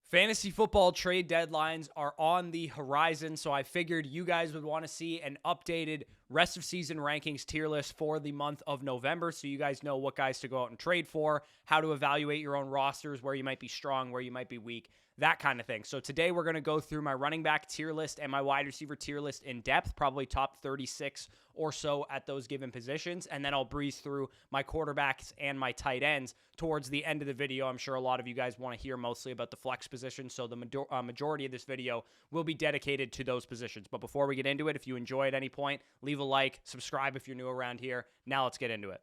Fantasy football trade deadlines are on the horizon, so I figured you guys would want to see an updated rest of season rankings tier list for the month of November, so you guys know what guys to go out and trade for, how to evaluate your own rosters, where you might be strong, where you might be weak, that kind of thing. So today we're going to go through my running back tier list and my wide receiver tier list in depth, probably top 36 or so at those given positions, and then I'll breeze through my quarterbacks and my tight ends towards the end of the video. I'm sure a lot of you guys want to hear mostly about the flex position, so the majority of this video will be dedicated to those positions. But before we get into it, if you enjoy at any point, leave a like, subscribe if you're new around here. Now let's get into it.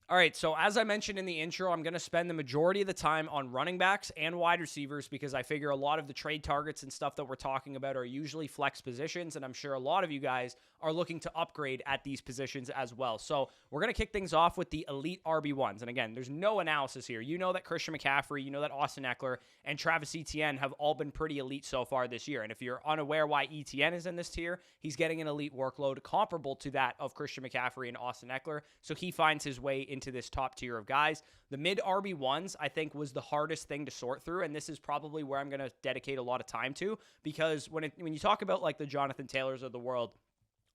All right, so as I mentioned in the intro, I'm going to spend the majority of the time on running backs and wide receivers because I figure a lot of the trade targets and stuff that we're talking about are usually flex positions, and I'm sure a lot of you guys are looking to upgrade at these positions as well. So we're going to kick things off with the elite RB1s. And again, there's no analysis here. You know that Christian McCaffrey, you know that Austin Eckler, and Travis Etienne have all been pretty elite so far this year. And if you're unaware why Etienne is in this tier, he's getting an elite workload comparable to that of Christian McCaffrey and Austin Eckler. So he finds his way into this top tier of guys. The mid RB1s, I think, was the hardest thing to sort through, and this is probably where I'm going to dedicate a lot of time to, because when you talk about like the Jonathan Taylors of the world,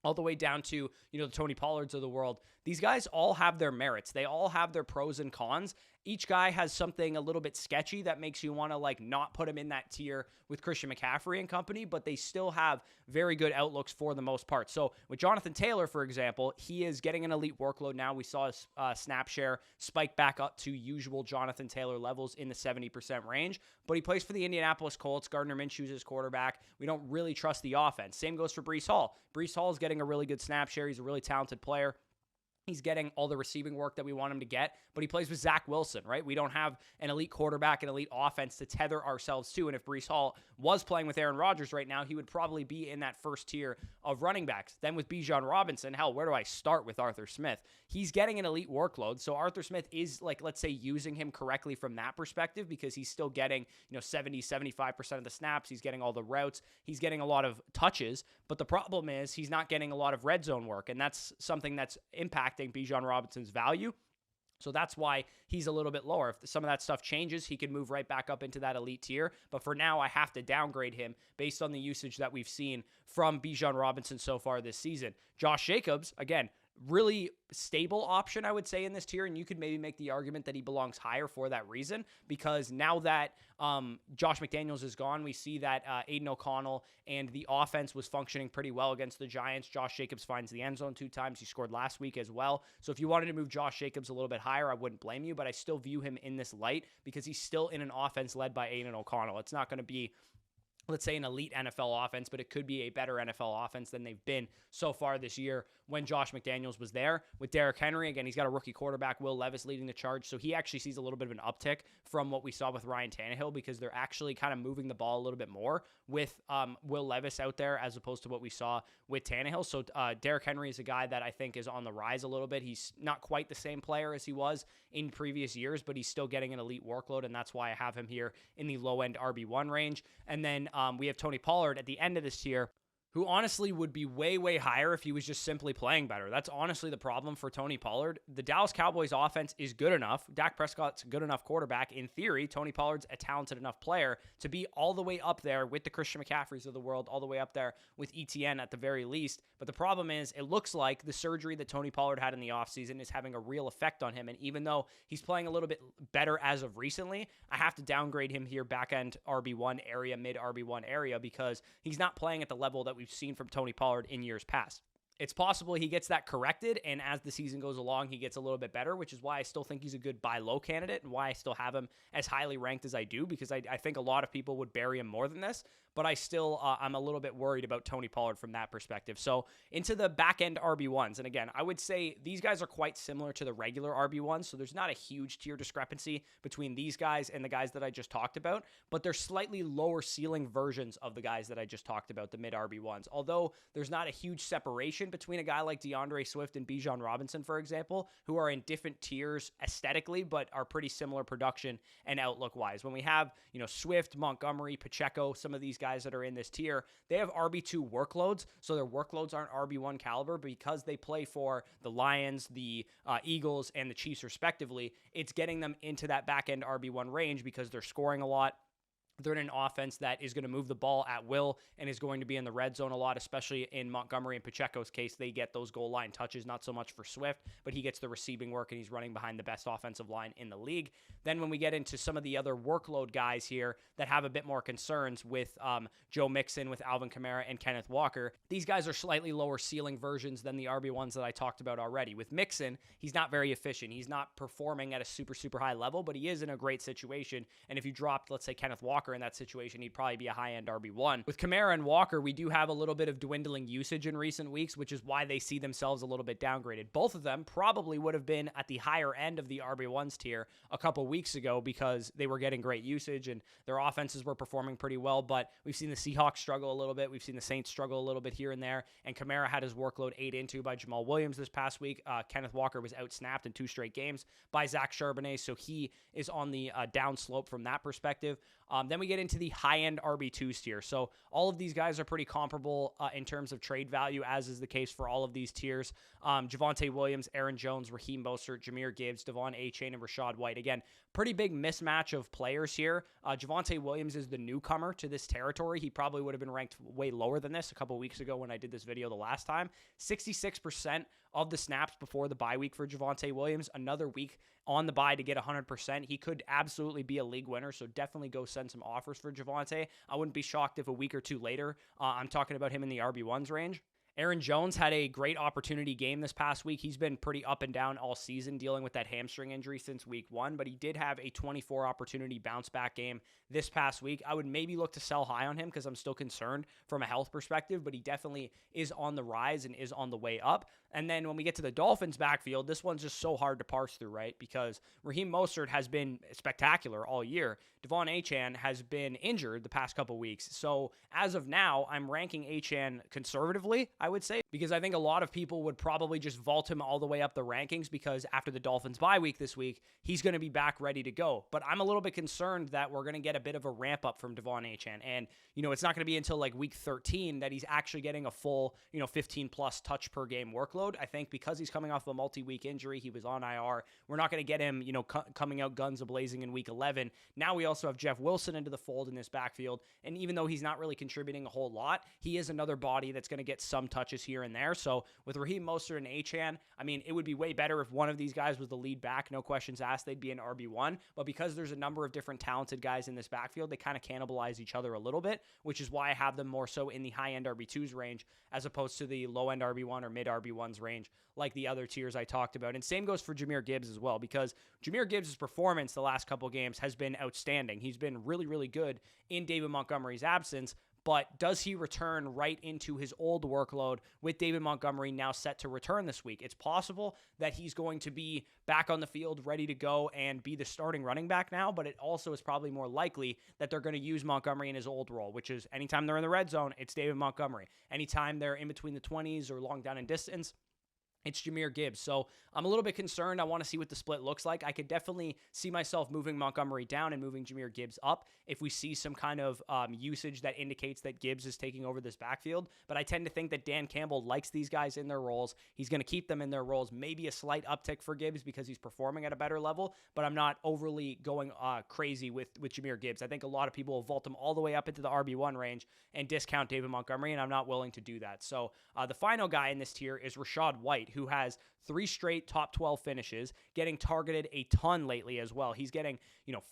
all the way down to, the Tony Pollards of the world, these guys all have their merits. They all have their pros and cons. Each guy has something a little bit sketchy that makes you want to not put him in that tier with Christian McCaffrey and company, but they still have very good outlooks for the most part. So with Jonathan Taylor, for example, he is getting an elite workload now. We saw his snap share spike back up to usual Jonathan Taylor levels in the 70% range, but he plays for the Indianapolis Colts. Gardner Minshew's his quarterback. We don't really trust the offense. Same goes for Breece Hall. Breece Hall is getting a really good snap share. He's a really talented player. He's getting all the receiving work that we want him to get, but he plays with Zach Wilson, right? We don't have an elite quarterback, an elite offense to tether ourselves to, and if Breece Hall was playing with Aaron Rodgers right now, he would probably be in that first tier of running backs. Then with Bijan Robinson, hell, where do I start with Arthur Smith? He's getting an elite workload, so Arthur Smith is, let's say, using him correctly from that perspective because he's still getting, 70, 75% of the snaps. He's getting all the routes. He's getting a lot of touches, but the problem is he's not getting a lot of red zone work, and that's something that's impacting Bijan Robinson's value. So that's why he's a little bit lower. If some of that stuff changes, he could move right back up into that elite tier. But for now, I have to downgrade him based on the usage that we've seen from Bijan Robinson so far this season. Josh Jacobs, again, really stable option, I would say, in this tier, and you could maybe make the argument that he belongs higher for that reason, because now that Josh McDaniels is gone, we see that Aiden O'Connell and the offense was functioning pretty well against the Giants. Josh Jacobs finds the end zone 2 times. He scored last week as well. So if you wanted to move Josh Jacobs a little bit higher, I wouldn't blame you, but I still view him in this light because he's still in an offense led by Aiden O'Connell. It's not going to be, let's say, an elite NFL offense, but it could be a better NFL offense than they've been so far this year when Josh McDaniels was there. With Derrick Henry, again, he's got a rookie quarterback, Will Levis, leading the charge, so he actually sees a little bit of an uptick from what we saw with Ryan Tannehill because they're actually kind of moving the ball a little bit more with Will Levis out there as opposed to what we saw with Tannehill. So Derrick Henry is a guy that I think is on the rise a little bit. He's not quite the same player as he was in previous years, but he's still getting an elite workload, and that's why I have him here in the low-end RB1 range. And then we have Tony Pollard at the end of this tier, who honestly would be way, way higher if he was just simply playing better. That's honestly the problem for Tony Pollard. The Dallas Cowboys offense is good enough. Dak Prescott's a good enough quarterback. In theory, Tony Pollard's a talented enough player to be all the way up there with the Christian McCaffreys of the world, all the way up there with ETN at the very least. But the problem is, it looks like the surgery that Tony Pollard had in the offseason is having a real effect on him. And even though he's playing a little bit better as of recently, I have to downgrade him here back-end RB1 area, mid RB1 area, because he's not playing at the level that we've seen from Tony Pollard in years past. It's possible he gets that corrected, and as the season goes along, he gets a little bit better, which is why I still think he's a good buy low candidate and why I still have him as highly ranked as I do, because I think a lot of people would bury him more than this, but I still, I'm a little bit worried about Tony Pollard from that perspective. So into the back-end RB1s, and again, I would say these guys are quite similar to the regular RB1s, so there's not a huge tier discrepancy between these guys and the guys that I just talked about, but they're slightly lower ceiling versions of the guys that I just talked about, the mid RB1s. Although there's not a huge separation between a guy like DeAndre Swift and Bijan Robinson, for example, who are in different tiers aesthetically, but are pretty similar production and outlook-wise. When we have, Swift, Montgomery, Pacheco, some of these guys that are in this tier, they have RB2 workloads, so their workloads aren't RB1 caliber because they play for the Lions, the Eagles, and the Chiefs respectively. It's getting them into that back-end RB1 range because they're scoring a lot. They're in an offense that is going to move the ball at will and is going to be in the red zone a lot, especially in Montgomery and Pacheco's case. They get those goal line touches, not so much for Swift, but he gets the receiving work and he's running behind the best offensive line in the league. Then when we get into some of the other workload guys here that have a bit more concerns with Joe Mixon, with Alvin Kamara, and Kenneth Walker, these guys are slightly lower ceiling versions than the RB1s that I talked about already. With Mixon, he's not very efficient. He's not performing at a super, super high level, but he is in a great situation. And if you dropped, let's say, Kenneth Walker in that situation, he'd probably be a high-end RB1. With Kamara and Walker, we do have a little bit of dwindling usage in recent weeks, which is why they see themselves a little bit downgraded. Both of them probably would have been at the higher end of the RB1s tier a couple weeks ago because they were getting great usage and their offenses were performing pretty well, but we've seen the Seahawks struggle a little bit. We've seen the Saints struggle a little bit here and there, and Kamara had his workload ate into by Jamal Williams this past week. Kenneth Walker was outsnapped in 2 straight games by Zach Charbonnet, so he is on the down slope from that perspective. Then we get into the high-end RB2s tier. So all of these guys are pretty comparable in terms of trade value, as is the case for all of these tiers. Javonte Williams, Aaron Jones, Raheem Mostert, Jahmyr Gibbs, Devon Achane, and Rachaad White. Again, pretty big mismatch of players here. Javonte Williams is the newcomer to this territory. He probably would have been ranked way lower than this a couple weeks ago when I did this video the last time. 66% of the snaps before the bye week for Javonte Williams. Another week on the bye to get 100%. He could absolutely be a league winner, so definitely go send some offers for Javonte. I wouldn't be shocked if a week or two later, I'm talking about him in the RB1s range. Aaron Jones had a great opportunity game this past week. He's been pretty up and down all season dealing with that hamstring injury since week 1, but he did have a 24 opportunity bounce back game this past week. I would maybe look to sell high on him because I'm still concerned from a health perspective, but he definitely is on the rise and is on the way up. And then when we get to the Dolphins backfield, this one's just so hard to parse through, right? Because Raheem Mostert has been spectacular all year. Devon Achane has been injured the past couple weeks. So as of now, I'm ranking Achane conservatively, I would say, because I think a lot of people would probably just vault him all the way up the rankings because after the Dolphins bye week this week, he's going to be back ready to go. But I'm a little bit concerned that we're going to get a bit of a ramp up from Devon Achane. And, it's not going to be until like week 13 that he's actually getting a full, 15 plus touch per game workload. I think because he's coming off a multi-week injury, he was on IR. We're not going to get him, coming out guns a-blazing in week 11. Now we also have Jeff Wilson into the fold in this backfield. And even though he's not really contributing a whole lot, he is another body that's going to get some touches here and there. So with Raheem Mostert and Achane, it would be way better if one of these guys was the lead back. No questions asked. They'd be an RB1. But because there's a number of different talented guys in this backfield, they kind of cannibalize each other a little bit, which is why I have them more so in the high-end RB2s range as opposed to the low-end RB1 or mid-RB1s range like the other tiers I talked about. And same goes for Jahmyr Gibbs as well, because Jahmyr Gibbs' performance the last couple games has been outstanding. He's been really, really good in David Montgomery's absence. But does he return right into his old workload with David Montgomery now set to return this week? It's possible that he's going to be back on the field, ready to go and be the starting running back now, but it also is probably more likely that they're going to use Montgomery in his old role, which is anytime they're in the red zone, it's David Montgomery. Anytime they're in between the 20s or long down in distance, it's Jahmyr Gibbs. So I'm a little bit concerned. I want to see what the split looks like. I could definitely see myself moving Montgomery down and moving Jahmyr Gibbs up if we see some kind of usage that indicates that Gibbs is taking over this backfield. But I tend to think that Dan Campbell likes these guys in their roles. He's going to keep them in their roles. Maybe a slight uptick for Gibbs because he's performing at a better level, but I'm not overly going crazy with Jahmyr Gibbs. I think a lot of people will vault him all the way up into the RB1 range and discount David Montgomery, and I'm not willing to do that. So the final guy in this tier is Rachaad White, who has 3 straight top 12 finishes, getting targeted a ton lately as well. He's getting,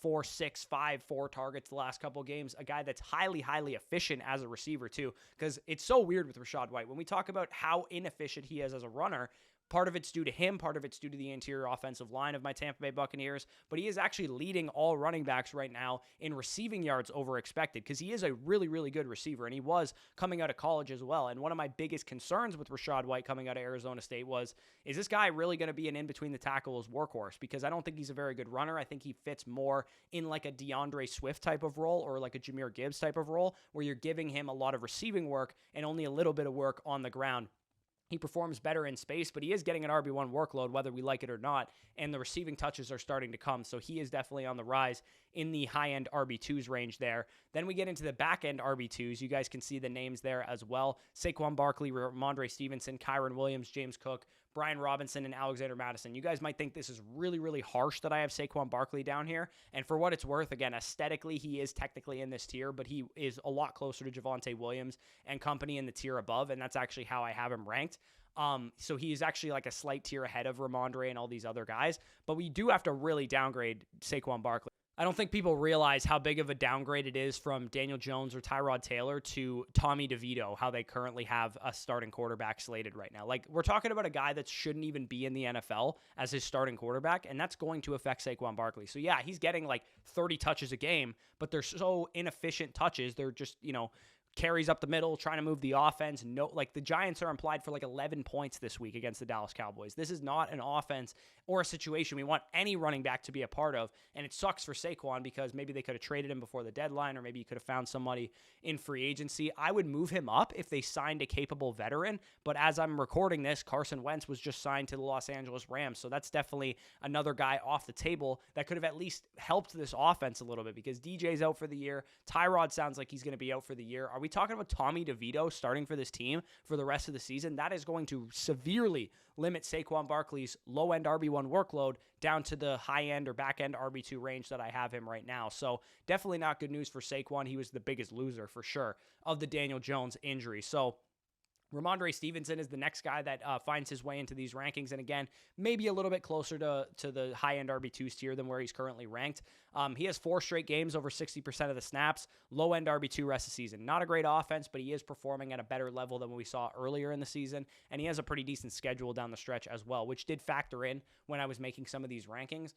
4, 6, 5, 4 targets the last couple games. A guy that's highly, highly efficient as a receiver too, because it's so weird with Rachaad White. When we talk about how inefficient he is as a runner, part of it's due to him, part of it's due to the interior offensive line of my Tampa Bay Buccaneers, but he is actually leading all running backs right now in receiving yards over expected because he is a really, really good receiver, and he was coming out of college as well. And one of my biggest concerns with Rachaad White coming out of Arizona State was, is this guy really going to be an in-between-the-tackles workhorse? Because I don't think he's a very good runner. I think he fits more in like a DeAndre Swift type of role or like a Jahmyr Gibbs type of role where you're giving him a lot of receiving work and only a little bit of work on the ground. He performs better in space, but he is getting an RB1 workload, whether we like it or not, and the receiving touches are starting to come, so he is definitely on the rise in the high-end RB2s range there. Then we get into the back-end RB2s. You guys can see the names there as well. Saquon Barkley, Ramondre Stevenson, Kyren Williams, James Cook, Brian Robinson, and Alexander Mattison. You guys might think this is really, really harsh that I have Saquon Barkley down here. And for what it's worth, again, aesthetically, he is technically in this tier, but he is a lot closer to Javonte Williams and company in the tier above, and that's actually how I have him ranked. So he's actually like a slight tier ahead of Ramondre and all these other guys. But we do have to really downgrade Saquon Barkley. I don't think people realize how big of a downgrade it is from Daniel Jones or Tyrod Taylor to Tommy DeVito, how they currently have a starting quarterback slated right now. Like, we're talking about a guy that shouldn't even be in the NFL as his starting quarterback, and that's going to affect Saquon Barkley. So, yeah, he's getting like 30 touches a game, but they're so inefficient touches. They're just, carries up the middle, trying to move the offense. No, like the Giants are implied for like 11 points this week against the Dallas Cowboys. This is not an offense or a situation we want any running back to be a part of. And it sucks for Saquon because maybe they could have traded him before the deadline, or maybe you could have found somebody in free agency. I would move him up if they signed a capable veteran. But as I'm recording this, Carson Wentz was just signed to the Los Angeles Rams. So that's definitely another guy off the table that could have at least helped this offense a little bit, because DJ's out for the year. Tyrod sounds like he's going to be out for the year. Are we talking about Tommy DeVito starting for this team for the rest of the season? That is going to severely limit Saquon Barkley's low-end RB1 workload down to the high-end or back-end RB2 range that I have him right now. So definitely not good news for Saquon. He was the biggest loser for sure of the Daniel Jones injury. So Ramondre Stevenson is the next guy that finds his way into these rankings. And again, maybe a little bit closer to the high-end RB2s tier than where he's currently ranked. He has 4 straight games over 60% of the snaps, low-end RB2 rest of the season. Not a great offense, but he is performing at a better level than what we saw earlier in the season. And he has a pretty decent schedule down the stretch as well, which did factor in when I was making some of these rankings.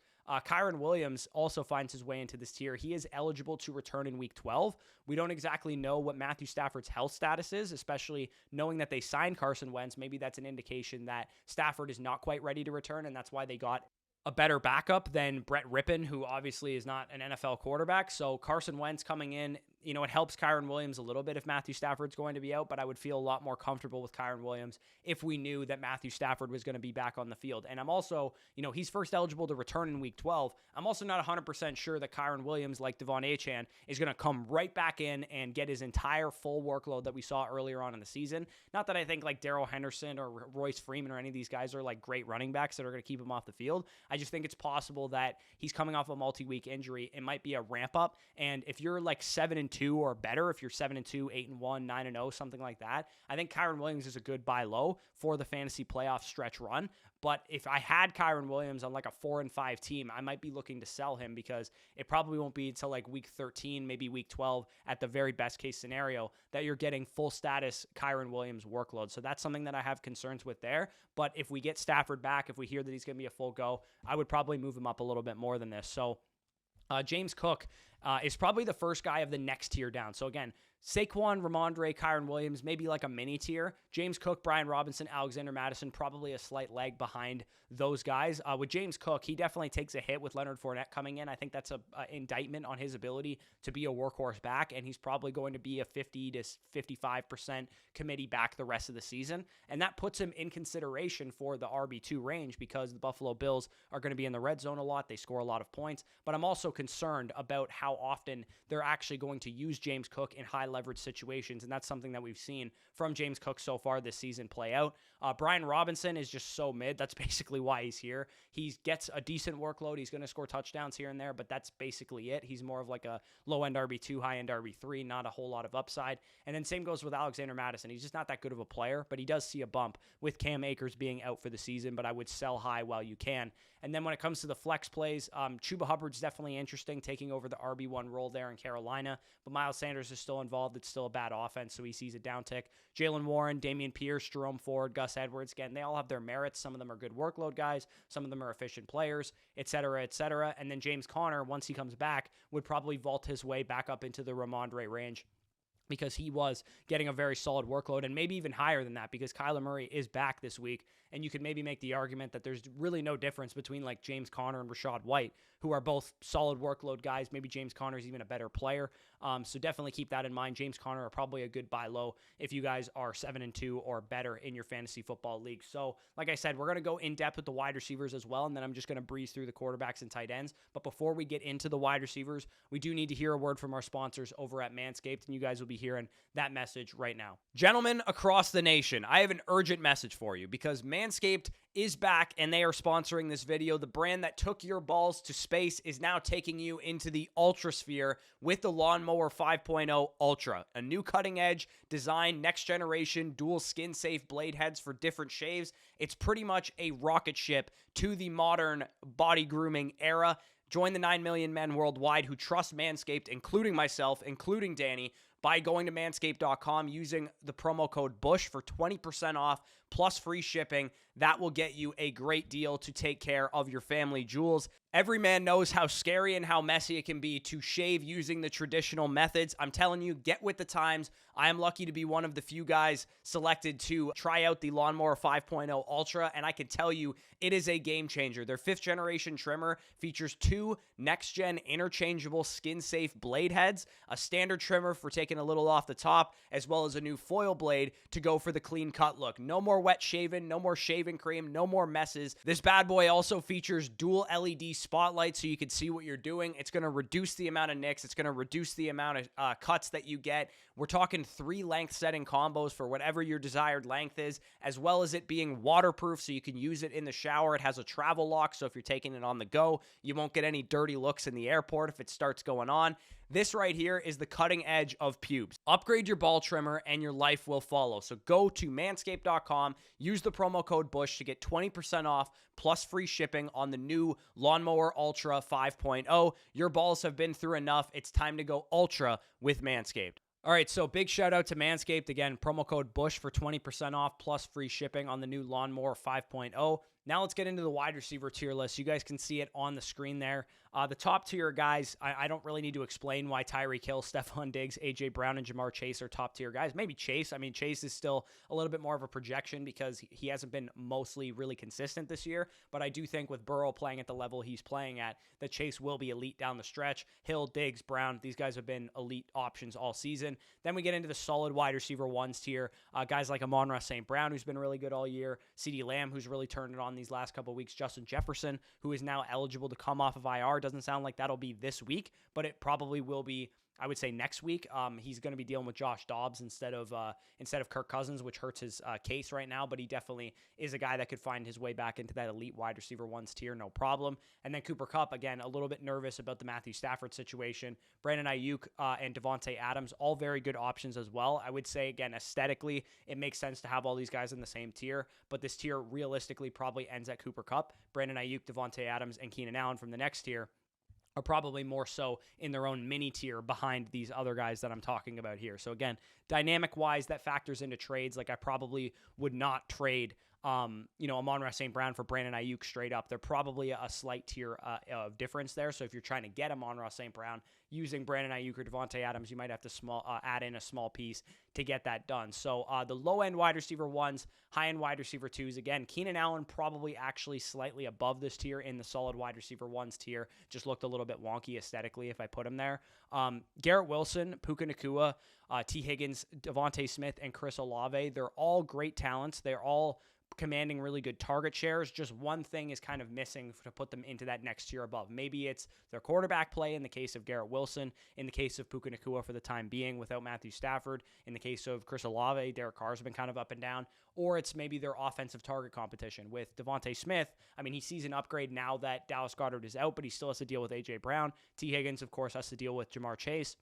Kyren Williams also finds his way into this tier. He is eligible to return in week 12. We don't exactly know what Matthew Stafford's health status is, especially knowing that they signed Carson Wentz. Maybe that's an indication that Stafford is not quite ready to return, and that's why they got a better backup than Brett Rippon, who obviously is not an NFL quarterback. So Carson Wentz coming in, it helps Kyren Williams a little bit if Matthew Stafford's going to be out, but I would feel a lot more comfortable with Kyren Williams if we knew that Matthew Stafford was going to be back on the field. And I'm also, he's first eligible to return in week 12. I'm also not 100% sure that Kyren Williams, like Devon Achane, is going to come right back in and get his entire full workload that we saw earlier on in the season. Not that I think like Darrell Henderson or Royce Freeman or any of these guys are like great running backs that are going to keep him off the field. I just think it's possible that he's coming off a multi-week injury. It might be a ramp up. And if you're like 7-2 or better, if you're 7-2, 8-1, 9-0, something like that, I think Kyren Williams is a good buy low for the fantasy playoff stretch run. But if I had Kyren Williams on like a 4-5 team, I might be looking to sell him, because it probably won't be until like week 13, maybe week 12 at the very best case scenario that you're getting full status Kyren Williams workload. So that's something that I have concerns with there. But if we get Stafford back, if we hear that he's going to be a full go, I would probably move him up a little bit more than this. So James Cook is probably the first guy of the next tier down. So again, Saquon, Ramondre, Kyren Williams, maybe like a mini tier. James Cook, Brian Robinson, Alexander Mattison, probably a slight leg behind those guys. With James Cook, he definitely takes a hit with Leonard Fournette coming in. I think that's an indictment on his ability to be a workhorse back, and he's probably going to be a 50 to 55% committee back the rest of the season. And that puts him in consideration for the RB2 range, because the Buffalo Bills are going to be in the red zone a lot. They score a lot of points. But I'm also concerned about how often they're actually going to use James Cook in high leverage situations, and that's something that we've seen from James Cook so far this season play out. Brian Robinson is just so mid. That's basically why he's here. He gets a decent workload. He's going to score touchdowns here and there, but that's basically it. He's more of like a low-end RB2, high-end RB3, not a whole lot of upside. And then same goes with Alexander Mattison. He's just not that good of a player, but he does see a bump with Cam Akers being out for the season, but I would sell high while you can. And then when it comes to the flex plays, Chuba Hubbard's definitely interesting, taking over the RB1 role there in Carolina, but Miles Sanders is still involved. It's still a bad offense, so he sees a downtick. Jalen Warren, Damian Pierce, Jerome Ford, Gus Edwards, again, they all have their merits. Some of them are good workload guys, some of them are efficient players, et cetera, et cetera. And then James Conner, once he comes back, would probably vault his way back up into the Ramondre range because he was getting a very solid workload, and maybe even higher than that because Kyler Murray is back this week. And you could maybe make the argument that there's really no difference between like James Conner and Rachaad White, who are both solid workload guys. Maybe James Conner is even a better player. So definitely keep that in mind. James Conner are probably a good buy low if you guys are 7-2 or better in your fantasy football league. So like I said, we're going to go in depth with the wide receivers as well. And then I'm just going to breeze through the quarterbacks and tight ends. But before we get into the wide receivers, we do need to hear a word from our sponsors over at Manscaped. And you guys will be hearing that message right now. Gentlemen across the nation, I have an urgent message for you because Manscaped is back and they are sponsoring this video. The brand that took your balls to space is now taking you into the ultra sphere with the Lawnmower 5.0 Ultra, a new cutting edge design, next generation dual skin safe blade heads for different shaves. It's pretty much a rocket ship to the modern body grooming era. Join the 9 million men worldwide who trust Manscaped, including myself, including Danny, by going to manscaped.com using the promo code BUSH for 20% off plus free shipping. That will get you a great deal to take care of your family jewels. Every man knows how scary and how messy it can be to shave using the traditional methods. I'm telling you, get with the times. I am lucky to be one of the few guys selected to try out the Lawnmower 5.0 Ultra, and I can tell you it is a game changer. Their 5th generation trimmer features 2 next-gen interchangeable skin-safe blade heads, a standard trimmer for taking a little off the top, as well as a new foil blade to go for the clean cut look. No more wet shaving, no more shaving cream, no more messes. This bad boy also features dual LED spotlight so you can see what you're doing. It's going to reduce the amount of nicks. It's going to reduce the amount of cuts that you get. We're talking 3 length setting combos for whatever your desired length is, as well as it being waterproof so you can use it in the shower. It has a travel lock, so if you're taking it on the go, you won't get any dirty looks in the airport if it starts going on. This right here is the cutting edge of pubes. Upgrade your ball trimmer and your life will follow. So go to manscaped.com, use the promo code BUSH to get 20% off plus free shipping on the new Lawnmower Ultra 5.0. Your balls have been through enough. It's time to go ultra with Manscaped. All right, so big shout out to Manscaped. Again, promo code BUSH for 20% off plus free shipping on the new Lawnmower 5.0. Now let's get into the wide receiver tier list. You guys can see it on the screen there. The top tier guys, I don't really need to explain why Tyreek Hill, Stephon Diggs, A.J. Brown, and Jamar Chase are top tier guys. Maybe Chase. I mean, Chase is still a little bit more of a projection because he hasn't been mostly really consistent this year. But I do think with Burrow playing at the level he's playing at, that Chase will be elite down the stretch. Hill, Diggs, Brown, these guys have been elite options all season. Then we get into the solid wide receiver ones tier. Guys like Amon-Ra St. Brown, who's been really good all year. CeeDee Lamb, who's really turned it on these last couple of weeks. Justin Jefferson, who is now eligible to come off of IR. Doesn't sound like that'll be this week, but it probably will be, I would say, next week. He's going to be dealing with Josh Dobbs instead of Kirk Cousins, which hurts his case right now, but he definitely is a guy that could find his way back into that elite wide receiver ones tier, no problem. And then Cooper Kupp, again, a little bit nervous about the Matthew Stafford situation. Brandon Ayuk and Devontae Adams, all very good options as well. I would say, again, aesthetically, it makes sense to have all these guys in the same tier, but this tier realistically probably ends at Cooper Kupp. Brandon Ayuk, Devontae Adams, and Keenan Allen from the next tier are probably more so in their own mini tier behind these other guys that I'm talking about here. So again, dynamic wise, that factors into trades. Like I probably would not trade, Amon-Ra St. Brown for Brandon Ayuk straight up. They're probably a slight tier of difference there. So if you're trying to get Amon-Ra St. Brown using Brandon Ayuk or Devontae Adams, you might have to add in a small piece to get that done. So the low-end wide receiver ones, high-end wide receiver twos, again, Keenan Allen probably actually slightly above this tier in the solid wide receiver ones tier. Just looked a little bit wonky aesthetically if I put him there. Garrett Wilson, Puka Nacua, T. Higgins, Devontae Smith, and Chris Olave, they're all great talents. They're all commanding really good target shares. Just one thing is kind of missing to put them into that next tier above. Maybe it's their quarterback play in the case of Garrett Wilson, in the case of Puka Nacua for the time being without Matthew Stafford, in the case of Chris Olave, Derek Carr's been kind of up and down, or it's maybe their offensive target competition. With Devontae Smith, I mean, he sees an upgrade now that Dallas Goedert is out, but he still has to deal with A.J. Brown. T. Higgins, of course, has to deal with Jamar Chase.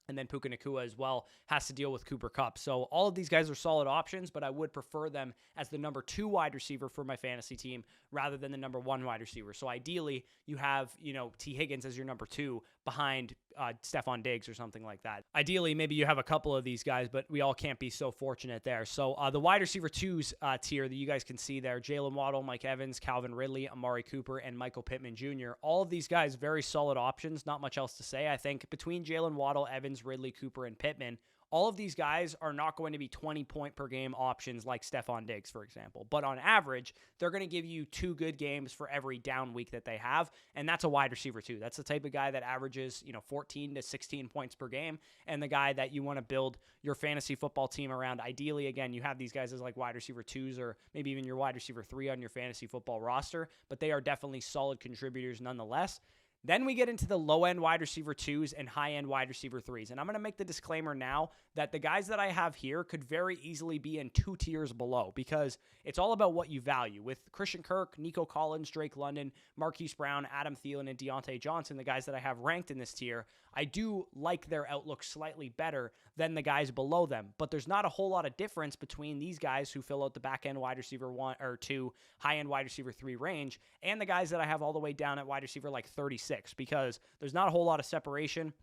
And then Puka Nacua as well has to deal with Cooper Kupp. So all of these guys are solid options, but I would prefer them as the number 2 wide receiver for my fantasy team rather than the number 1 wide receiver. So ideally, you have, T. Higgins as your number 2 behind Stephon Diggs or something like that. Ideally, maybe you have a couple of these guys, but we all can't be so fortunate there. So the wide receiver 2s tier that you guys can see there, Jalen Waddle, Mike Evans, Calvin Ridley, Amari Cooper, and Michael Pittman Jr. All of these guys, very solid options. Not much else to say. I think between Jalen Waddle, Evans, Ridley, Cooper, and Pittman, all of these guys are not going to be 20-point per game options like Stephon Diggs, for example. But on average, they're going to give you 2 good games for every down week that they have, and that's a wide receiver too. That's the type of guy that averages, 14 to 16 points per game, and the guy that you want to build your fantasy football team around. Ideally, again, you have these guys as like wide receiver 2s or maybe even your wide receiver 3 on your fantasy football roster, but they are definitely solid contributors nonetheless. Then we get into the low-end wide receiver 2s and high-end wide receiver 3s. And I'm going to make the disclaimer now that the guys that I have here could very easily be in 2 tiers below because it's all about what you value. With Christian Kirk, Nico Collins, Drake London, Marquise Brown, Adam Thielen, and Deontay Johnson, the guys that I have ranked in this tier, I do like their outlook slightly better than the guys below them. But there's not a whole lot of difference between these guys who fill out the back-end wide receiver 1 or 2, high-end wide receiver 3 range, and the guys that I have all the way down at wide receiver like 36, because there's not a whole lot of separation.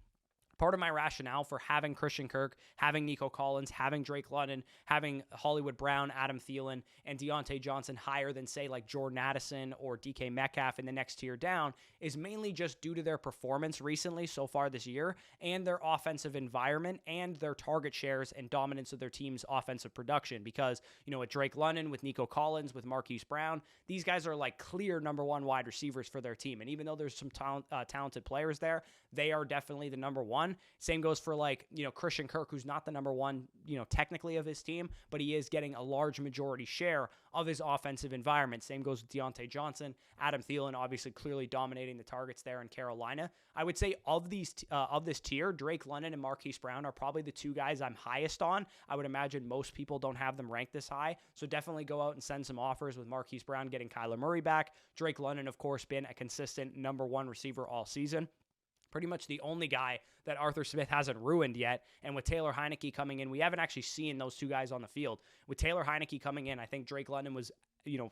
Part of my rationale for having Christian Kirk, having Nico Collins, having Drake London, having Hollywood Brown, Adam Thielen, and Deontay Johnson higher than, say, like Jordan Addison or DK Metcalf in the next tier down is mainly just due to their performance recently so far this year and their offensive environment and their target shares and dominance of their team's offensive production. Because, with Drake London, with Nico Collins, with Marquise Brown, these guys are like clear number 1 wide receivers for their team. And even though there's some talented players there, they are definitely the number 1. Same goes for Christian Kirk, who's not the number 1, technically of his team, but he is getting a large majority share of his offensive environment. Same goes with Deontay Johnson, Adam Thielen, obviously clearly dominating the targets there in Carolina. I would say of this tier, Drake London and Marquise Brown are probably the 2 guys I'm highest on. I would imagine most people don't have them ranked this high, so definitely go out and send some offers with Marquise Brown getting Kyler Murray back. Drake London, of course, been a consistent number 1 receiver all season. Pretty much the only guy that Arthur Smith hasn't ruined yet. And with Taylor Heineke coming in, we haven't actually seen those 2 guys on the field. With Taylor Heineke coming in, I think Drake London was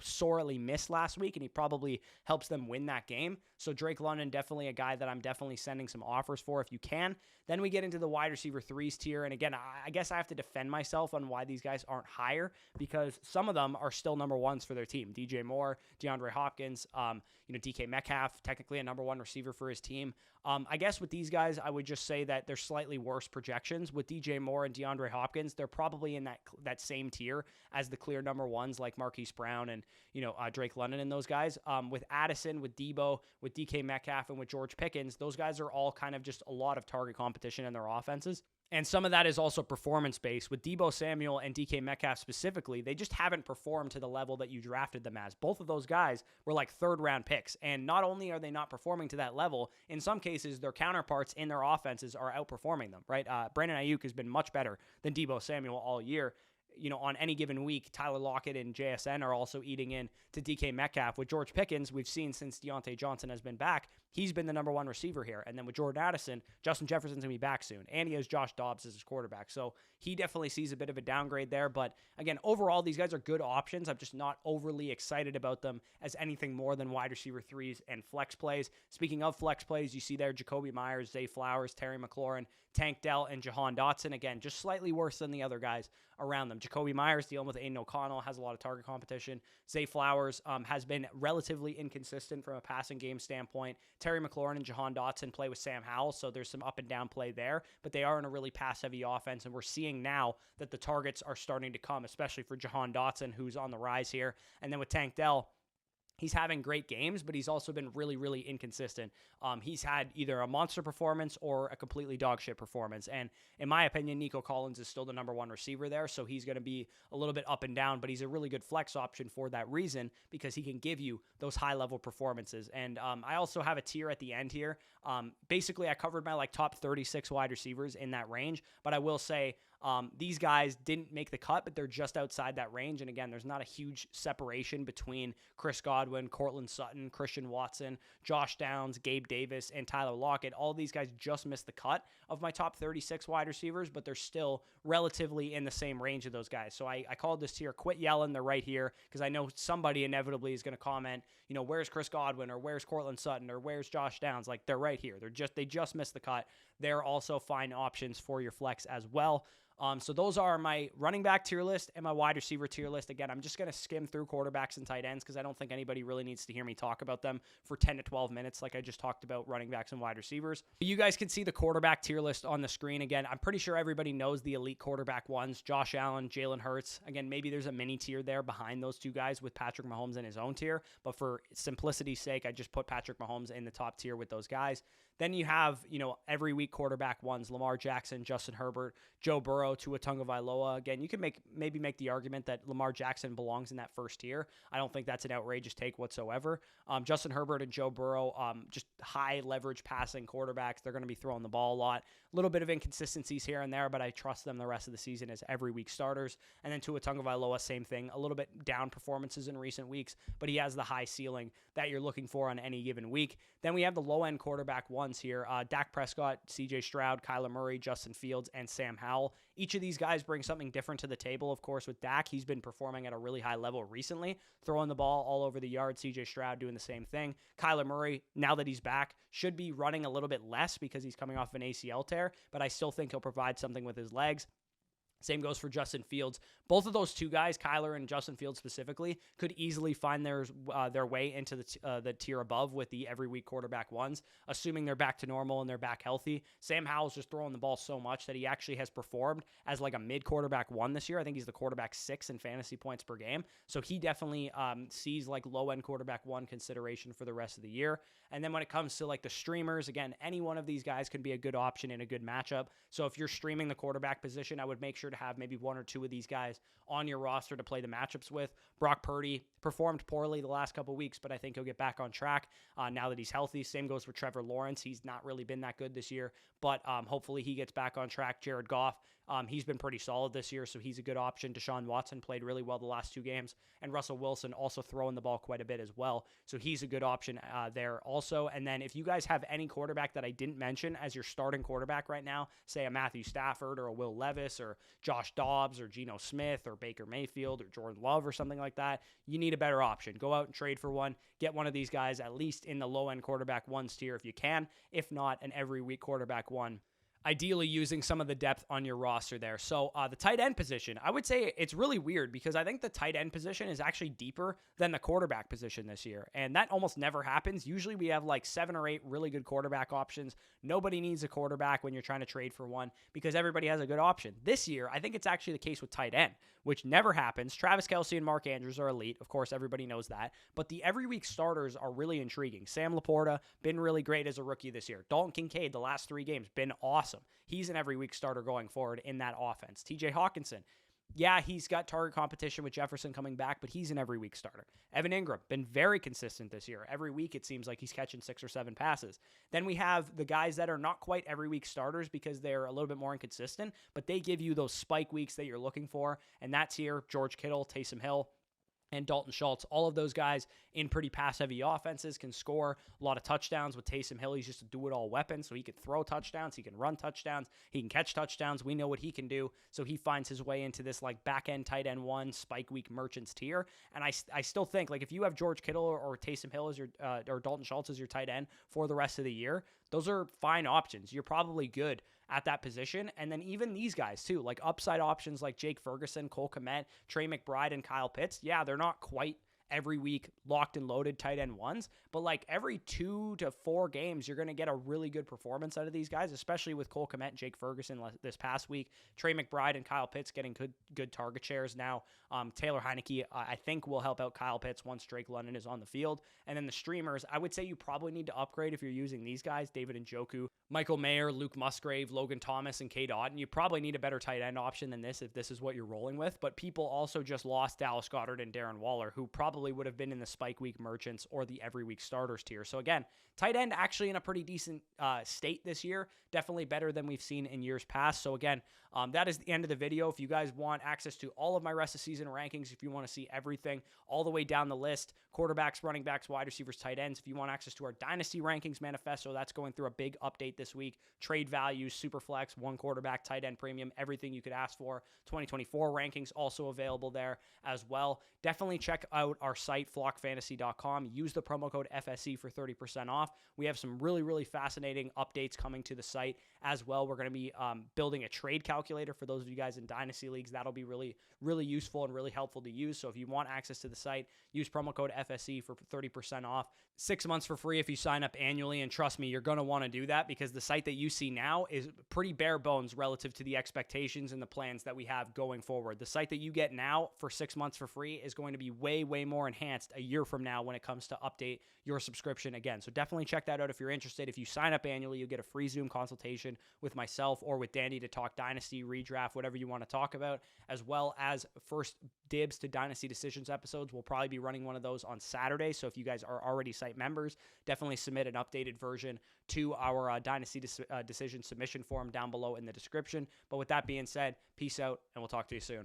sorely missed last week, and he probably helps them win that game. So Drake London, definitely a guy that I'm definitely sending some offers for if you can. Then we get into the wide receiver 3s tier, and again, I guess I have to defend myself on why these guys aren't higher, because some of them are still number 1s for their team. DJ Moore, DeAndre Hopkins, DK Metcalf, technically a number 1 receiver for his team. I guess with these guys, I would just say that they're slightly worse projections. With DJ Moore and DeAndre Hopkins, they're probably in that same tier as the clear number 1s like Marquise Brown and Drake London and those guys. With Addison, with Debo, with DK Metcalf, and with George Pickens, those guys are all kind of just a lot of target competition in their offenses. And some of that is also performance-based. With Debo Samuel and DK Metcalf specifically, they just haven't performed to the level that you drafted them as. Both of those guys were like 3rd-round picks. And not only are they not performing to that level, in some cases, their counterparts in their offenses are outperforming them, right? Brandon Ayuk has been much better than Debo Samuel all year. On any given week, Tyler Lockett and JSN are also eating in to DK Metcalf. With George Pickens, we've seen since Deontay Johnson has been back, he's been the number 1 receiver here. And then with Jordan Addison, Justin Jefferson's going to be back soon. And he has Josh Dobbs as his quarterback. So he definitely sees a bit of a downgrade there. But again, overall, these guys are good options. I'm just not overly excited about them as anything more than wide receiver 3s and flex plays. Speaking of flex plays, you see there Jacoby Myers, Zay Flowers, Terry McLaurin, Tank Dell, and Jahan Dotson. Again, just slightly worse than the other guys around them. Jacoby Myers dealing with Aiden O'Connell, has a lot of target competition. Zay Flowers has been relatively inconsistent from a passing game standpoint. Terry McLaurin and Jahan Dotson play with Sam Howell, so there's some up and down play there, but they are in a really pass-heavy offense, and we're seeing now that the targets are starting to come, especially for Jahan Dotson, who's on the rise here. And then with Tank Dell, he's having great games, but he's also been really, really inconsistent. He's had either a monster performance or a completely dog shit performance. And in my opinion, Nico Collins is still the number 1 receiver there, so he's going to be a little bit up and down, but he's a really good flex option for that reason because he can give you those high-level performances. And I also have a tier at the end here. Basically, I covered my top 36 wide receivers in that range, but I will say these guys didn't make the cut, but they're just outside that range. And again, there's not a huge separation between Chris Godwin, Cortland Sutton, Christian Watson, Josh Downs, Gabe Davis, and Tyler Lockett. All these guys just missed the cut of my top 36 wide receivers, but they're still relatively in the same range of those guys. So I called this tier Quit Yelling. They're right here because I know somebody inevitably is going to comment, where's Chris Godwin or where's Cortland Sutton or where's Josh Downs? They're right here. They just missed the cut. They're also fine options for your flex as well. So those are my running back tier list and my wide receiver tier list. Again, I'm just going to skim through quarterbacks and tight ends because I don't think anybody really needs to hear me talk about them for 10 to 12 minutes like I just talked about running backs and wide receivers. You guys can see the quarterback tier list on the screen. Again, I'm pretty sure everybody knows the elite quarterback ones, Josh Allen, Jalen Hurts. Again, maybe there's a mini tier there behind those two guys with Patrick Mahomes in his own tier, but for simplicity's sake, I just put Patrick Mahomes in the top tier with those guys. Then you have, every week quarterback ones, Lamar Jackson, Justin Herbert, Joe Burrow, Tua Tagovailoa. Again, you can maybe make the argument that Lamar Jackson belongs in that first tier. I don't think that's an outrageous take whatsoever. Justin Herbert and Joe Burrow, just high leverage passing quarterbacks. They're going to be throwing the ball a lot. A little bit of inconsistencies here and there, but I trust them the rest of the season as every week starters. And then Tua Tagovailoa, same thing. A little bit down performances in recent weeks, but he has the high ceiling that you're looking for on any given week. Then we have the low-end quarterback ones here. Dak Prescott, CJ Stroud, Kyler Murray, Justin Fields, and Sam Howell. Each of these guys bring something different to the table. Of course, with Dak, he's been performing at a really high level recently, throwing the ball all over the yard. CJ Stroud doing the same thing. Kyler Murray, now that he's back, should be running a little bit less because he's coming off an ACL tear, but I still think he'll provide something with his legs. Same goes for Justin Fields. Both of those two guys, Kyler and Justin Fields specifically, could easily find their way into the tier above with the every week quarterback ones, assuming they're back to normal and they're back healthy. Sam Howell's just throwing the ball so much that he actually has performed as like a mid quarterback one this year. I think he's the quarterback 6 in fantasy points per game. So he definitely sees like low end quarterback one consideration for the rest of the year. And then when it comes to like the streamers, again, any one of these guys can be a good option in a good matchup. So if you're streaming the quarterback position, I would make sure to have maybe one or two of these guys on your roster to play the matchups with. Brock Purdy performed poorly the last couple of weeks, but I think he'll get back on track now that he's healthy. Same goes for Trevor Lawrence. He's not really been that good this year, but hopefully he gets back on track. Jared Goff, he's been pretty solid this year, so he's a good option. Deshaun Watson played really well the last 2 games, and Russell Wilson also throwing the ball quite a bit as well, so he's a good option there also. And then if you guys have any quarterback that I didn't mention as your starting quarterback right now, say a Matthew Stafford or a Will Levis or Josh Dobbs or Geno Smith or Baker Mayfield or Jordan Love or something like that, you need a better option. Go out and trade for one. Get one of these guys at least in the low-end quarterback ones tier if you can. If not, an every week quarterback one. Ideally using some of the depth on your roster there. So the tight end position, I would say it's really weird because I think the tight end position is actually deeper than the quarterback position this year. And that almost never happens. Usually we have like 7 or 8 really good quarterback options. Nobody needs a quarterback when you're trying to trade for one because everybody has a good option. This year, I think it's actually the case with tight end, which never happens. Travis Kelce and Mark Andrews are elite. Of course, everybody knows that. But the every week starters are really intriguing. Sam Laporta, been really great as a rookie this year. Dalton Kincaid, the last 3 games, been awesome. He's an every week starter going forward in that offense. TJ Hawkinson, yeah, he's got target competition with Jefferson coming back, but he's an every week starter. Evan Ingram, been very consistent this year. Every week it seems like he's catching 6 or 7 passes. Then we have the guys that are not quite every week starters because they're a little bit more inconsistent, but they give you those spike weeks that you're looking for, and that's here. George Kittle, Taysom Hill, and Dalton Schultz. All of those guys in pretty pass-heavy offenses can score a lot of touchdowns. With Taysom Hill, he's just a do-it-all weapon, so he can throw touchdowns, he can run touchdowns, he can catch touchdowns. We know what he can do, so he finds his way into this like back-end tight end 1 spike week merchants tier. And I still think like if you have George Kittle or Taysom Hill as your or Dalton Schultz as your tight end for the rest of the year, those are fine options. You're probably good at that position. And then even these guys too, like upside options like Jake Ferguson, Cole Kmet, Trey McBride, and Kyle Pitts. Yeah, they're not quite every week locked and loaded tight end 1s, but like every 2 to 4 games, you're going to get a really good performance out of these guys, especially with Cole Kmet and Jake Ferguson this past week. Trey McBride and Kyle Pitts getting good target shares now. Taylor Heineke, I think, will help out Kyle Pitts once Drake London is on the field. And then the streamers, I would say you probably need to upgrade if you're using these guys, David Njoku, Michael Mayer, Luke Musgrave, Logan Thomas, and Cade Otton. You probably need a better tight end option than this if this is what you're rolling with. But people also just lost Dallas Goedert and Darren Waller, who probably would have been in the spike week merchants or the every week starters tier. So again, tight end actually in a pretty decent state this year. Definitely better than we've seen in years past. So again, that is the end of the video. If you guys want access to all of my rest of season rankings, if you want to see everything all the way down the list, quarterbacks, running backs, wide receivers, tight ends, if you want access to our Dynasty Rankings Manifesto, that's going through a big update this week. Trade values, Superflex, 1 quarterback, tight end premium, everything you could ask for. 2024 rankings also available there as well. Definitely check out our site, flockfantasy.com. Use the promo code FSE for 30% off. We have some really, really fascinating updates coming to the site as well. We're going to be building a trade calculator for those of you guys in Dynasty Leagues. That'll be really, really useful and really helpful to use. So if you want access to the site, use promo code FSE for 30% off. 6 months for free if you sign up annually. And trust me, you're going to want to do that because the site that you see now is pretty bare bones relative to the expectations and the plans that we have going forward. The site that you get now for 6 months for free is going to be way, way more enhanced a year from now when it comes to update your subscription again. So definitely check that out if you're interested. If you sign up annually, you'll get a free Zoom consultation with myself or with Danny to talk Dynasty, redraft, whatever you want to talk about, as well as first dibs to Dynasty Decisions episodes. We'll probably be running one of those on Saturday. So if you guys are already site members, definitely submit an updated version to our Dynasty Decision submission form down below in the description. But with that being said, peace out, and we'll talk to you soon.